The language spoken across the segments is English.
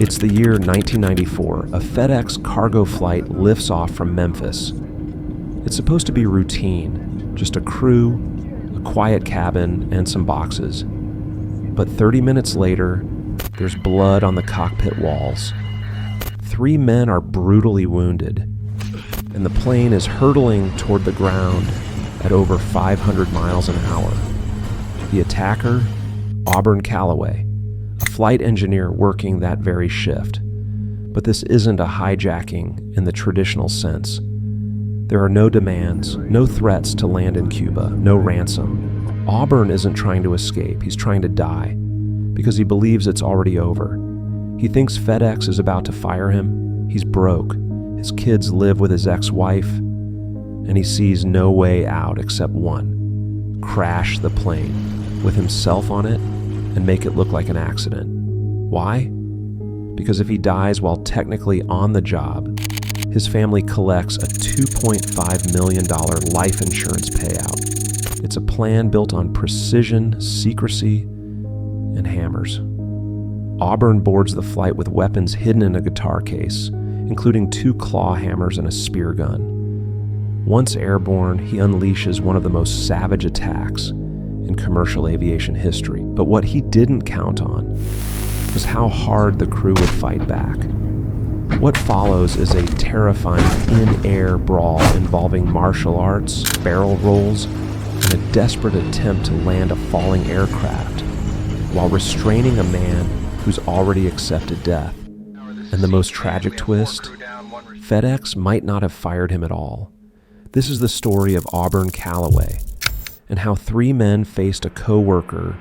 It's the year 1994. A FedEx cargo flight lifts off from Memphis. It's supposed to be routine, just a crew, a quiet cabin, and some boxes. But 30 minutes later, there's blood on the cockpit walls. 3 men are brutally wounded, and the plane is hurtling toward the ground at over 500 miles an hour. The attacker, Auburn Calloway, a flight engineer working that very shift. But this isn't a hijacking in the traditional sense. There are no demands, no threats to land in Cuba, no ransom. Auburn isn't trying to escape, he's trying to die, because he believes it's already over. He thinks FedEx is about to fire him, he's broke, his kids live with his ex-wife, and he sees no way out except one: crash the plane with himself on it and make it look like an accident. Why? Because if he dies while technically on the job, his family collects a $2.5 million life insurance payout. It's a plan built on precision, secrecy, and hammers. Auburn boards the flight with weapons hidden in a guitar case, including 2 claw hammers and a spear gun. Once airborne, he unleashes one of the most savage attacks in commercial aviation history. But what he didn't count on was how hard the crew would fight back. What follows is a terrifying in-air brawl involving martial arts, barrel rolls, and a desperate attempt to land a falling aircraft while restraining a man who's already accepted death. And the most tragic twist, FedEx might not have fired him at all. This is the story of Auburn Calloway and how 3 men faced a co-worker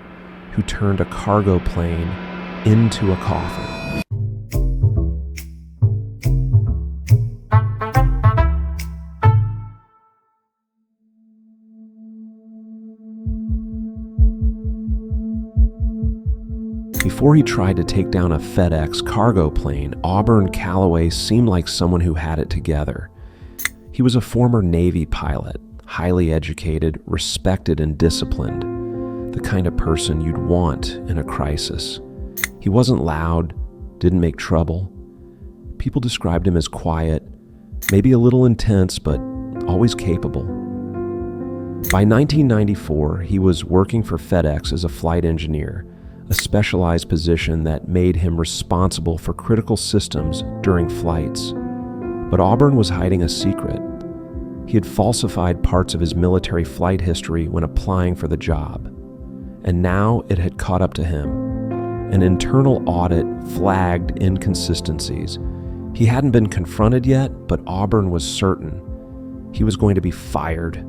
who turned a cargo plane into a coffin. Before he tried to take down a FedEx cargo plane, Auburn Calloway seemed like someone who had it together. He was a former Navy pilot, highly educated, respected, and disciplined, the kind of person you'd want in a crisis. He wasn't loud, didn't make trouble. People described him as quiet, maybe a little intense, but always capable. By 1994, he was working for FedEx as a flight engineer, a specialized position that made him responsible for critical systems during flights. But Auburn was hiding a secret. He had falsified parts of his military flight history when applying for the job, and now it had caught up to him. An internal audit flagged inconsistencies. He hadn't been confronted yet, but Auburn was certain he was going to be fired.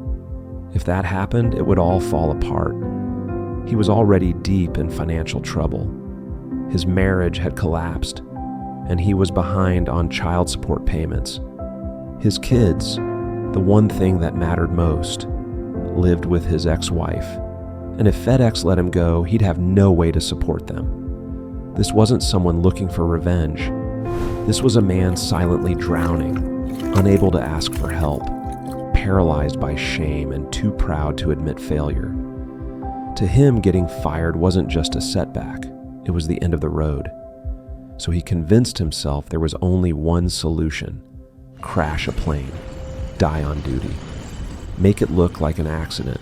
If that happened, it would all fall apart. He was already deep in financial trouble. His marriage had collapsed, and he was behind on child support payments. His kids, the one thing that mattered most, lived with his ex-wife, and if FedEx let him go, he'd have no way to support them. This wasn't someone looking for revenge. This was a man silently drowning, unable to ask for help, paralyzed by shame and too proud to admit failure. To him, getting fired wasn't just a setback, it was the end of the road. So he convinced himself there was only one solution: crash a plane, die on duty, make it look like an accident.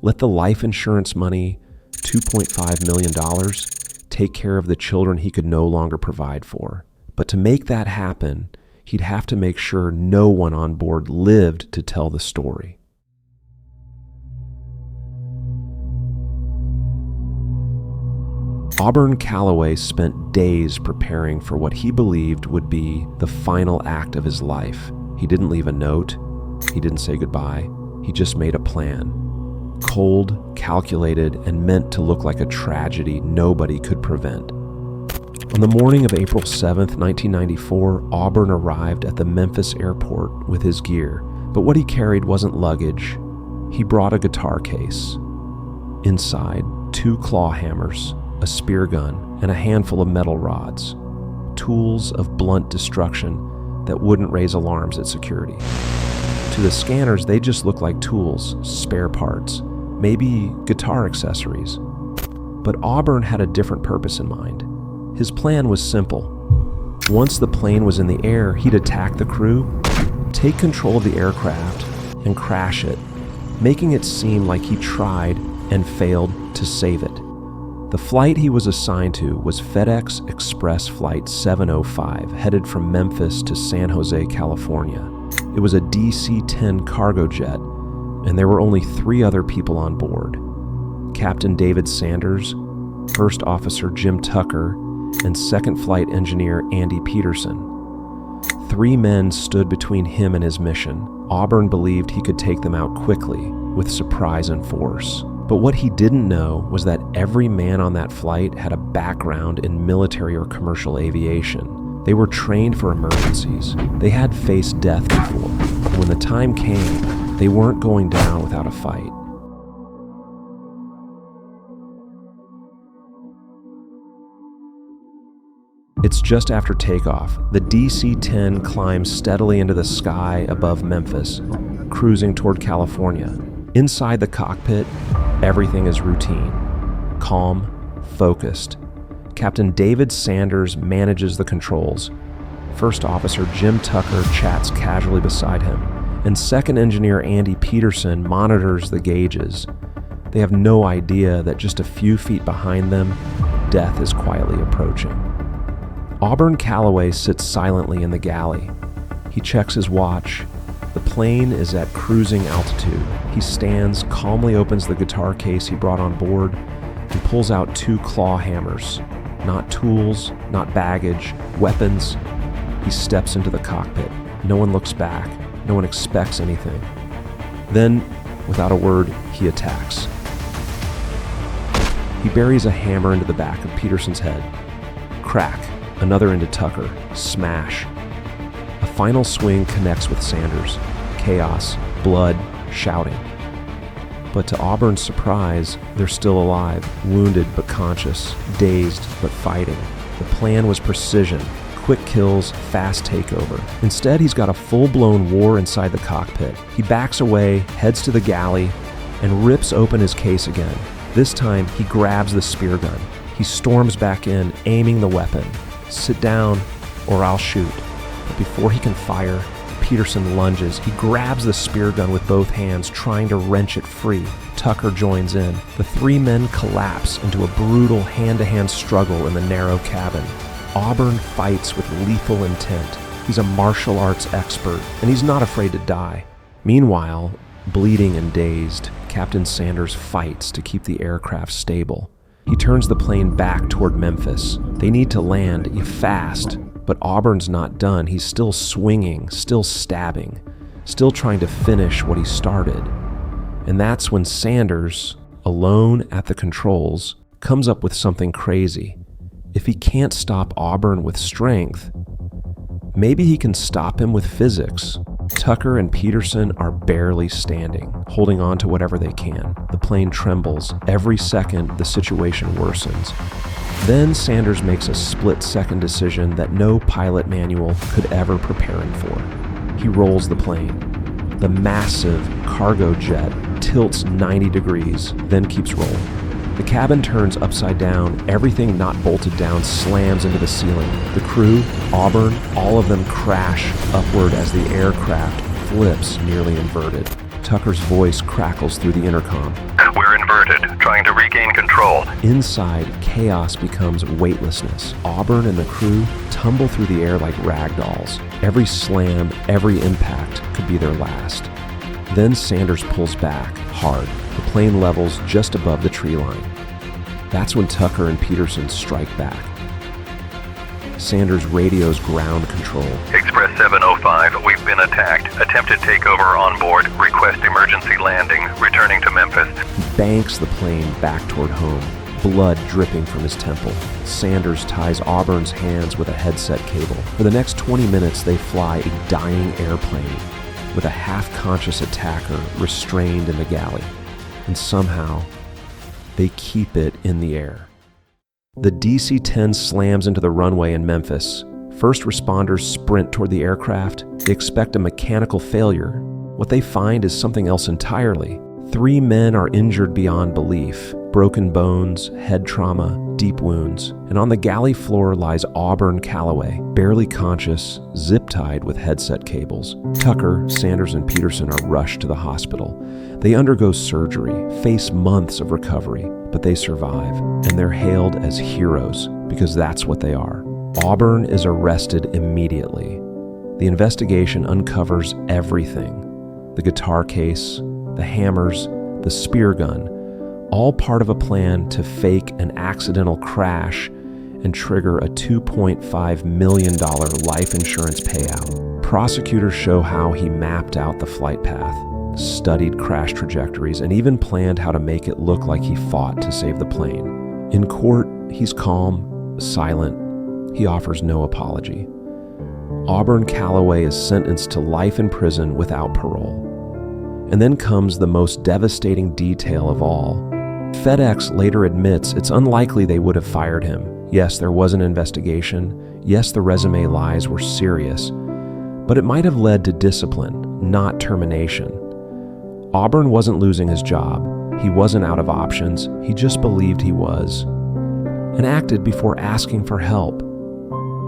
Let the life insurance money, $2.5 million, take care of the children he could no longer provide for. But to make that happen, he'd have to make sure no one on board lived to tell the story. Auburn Calloway spent days preparing for what he believed would be the final act of his life. He didn't leave a note. He didn't say goodbye. He just made a plan. Cold, calculated, and meant to look like a tragedy nobody could prevent. On the morning of April 7th, 1994, Auburn arrived at the Memphis airport with his gear, but what he carried wasn't luggage. He brought a guitar case. Inside, 2 claw hammers, a spear gun, and a handful of metal rods, tools of blunt destruction that wouldn't raise alarms at security. To the scanners, they just looked like tools, spare parts, maybe guitar accessories. But Auburn had a different purpose in mind. His plan was simple. Once the plane was in the air, he'd attack the crew, take control of the aircraft, and crash it, making it seem like he tried and failed to save it. The flight he was assigned to was FedEx Express Flight 705, headed from Memphis to San Jose, California. It was a DC-10 cargo jet, and there were only 3 other people on board: Captain David Sanders, First Officer Jim Tucker, and Second Flight Engineer Andy Peterson. 3 men stood between him and his mission. Auburn believed he could take them out quickly, with surprise and force. But what he didn't know was that every man on that flight had a background in military or commercial aviation. They were trained for emergencies. They had faced death before. And when the time came, they weren't going down without a fight. It's just after takeoff. The DC-10 climbs steadily into the sky above Memphis, cruising toward California. Inside the cockpit, everything is routine, calm, focused. Captain David Sanders manages the controls. First Officer Jim Tucker chats casually beside him, and Second Engineer Andy Peterson monitors the gauges. They have no idea that just a few feet behind them, death is quietly approaching. Auburn Calloway sits silently in the galley. He checks his watch. The plane is at cruising altitude. He stands, calmly opens the guitar case he brought on board, and pulls out 2 claw hammers. Not tools, not baggage, weapons. He steps into the cockpit. No one looks back. No one expects anything. Then, without a word, he attacks. He buries a hammer into the back of Peterson's head. Crack. Another into Tucker. Smash. A final swing connects with Sanders. Chaos, blood, shouting. But to Auburn's surprise, they're still alive, wounded but conscious, dazed but fighting. The plan was precision. Quick kills, fast takeover. Instead, he's got a full-blown war inside the cockpit. He backs away, heads to the galley, and rips open his case again. This time, he grabs the spear gun. He storms back in, aiming the weapon. Sit down, or I'll shoot. But before he can fire, Peterson lunges. He grabs the spear gun with both hands, trying to wrench it free. Tucker joins in. The 3 men collapse into a brutal hand-to-hand struggle in the narrow cabin. Auburn fights with lethal intent. He's a martial arts expert, and he's not afraid to die. Meanwhile, bleeding and dazed, Captain Sanders fights to keep the aircraft stable. He turns the plane back toward Memphis. They need to land fast, but Auburn's not done. He's still swinging, still stabbing, still trying to finish what he started. And that's when Sanders, alone at the controls, comes up with something crazy. If he can't stop Auburn with strength, maybe he can stop him with physics. Tucker and Peterson are barely standing, holding on to whatever they can. The plane trembles. Every second, the situation worsens. Then Sanders makes a split-second decision that no pilot manual could ever prepare him for. He rolls the plane. The massive cargo jet tilts 90 degrees, then keeps rolling. The cabin turns upside down. Everything not bolted down slams into the ceiling. The crew, Auburn, all of them crash upward as the aircraft flips nearly inverted. Tucker's voice crackles through the intercom. We're inverted, trying to regain control. Inside, chaos becomes weightlessness. Auburn and the crew tumble through the air like rag dolls. Every slam, every impact could be their last. Then Sanders pulls back, hard. The plane levels just above the tree line. That's when Tucker and Peterson strike back. Sanders radios ground control. Express 705, we've been attacked. Attempted takeover on board. Request emergency landing. Returning to Memphis. He banks the plane back toward home, blood dripping from his temple. Sanders ties Auburn's hands with a headset cable. For the next 20 minutes, they fly a dying airplane with a half-conscious attacker restrained in the galley. And somehow, they keep it in the air. The DC-10 slams into the runway in Memphis. First responders sprint toward the aircraft. They expect a mechanical failure. What they find is something else entirely. 3 men are injured beyond belief. broken bones, head trauma, deep wounds. And on the galley floor lies Auburn Calloway, barely conscious, zip-tied with headset cables. Tucker, Sanders, and Peterson are rushed to the hospital. They undergo surgery, face months of recovery, but they survive, and they're hailed as heroes because that's what they are. Auburn is arrested immediately. The investigation uncovers everything: the guitar case, the hammers, the spear gun, all part of a plan to fake an accidental crash and trigger a $2.5 million life insurance payout. Prosecutors show how he mapped out the flight path, studied crash trajectories, and even planned how to make it look like he fought to save the plane. In court, he's calm, silent. He offers no apology. Auburn Calloway is sentenced to life in prison without parole. And then comes the most devastating detail of all. FedEx later admits it's unlikely they would have fired him. Yes, there was an investigation. Yes, the resume lies were serious. But it might have led to discipline, not termination. Auburn wasn't losing his job. He wasn't out of options. He just believed he was, and acted before asking for help.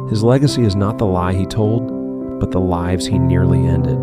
His legacy is not the lie he told, but the lives he nearly ended.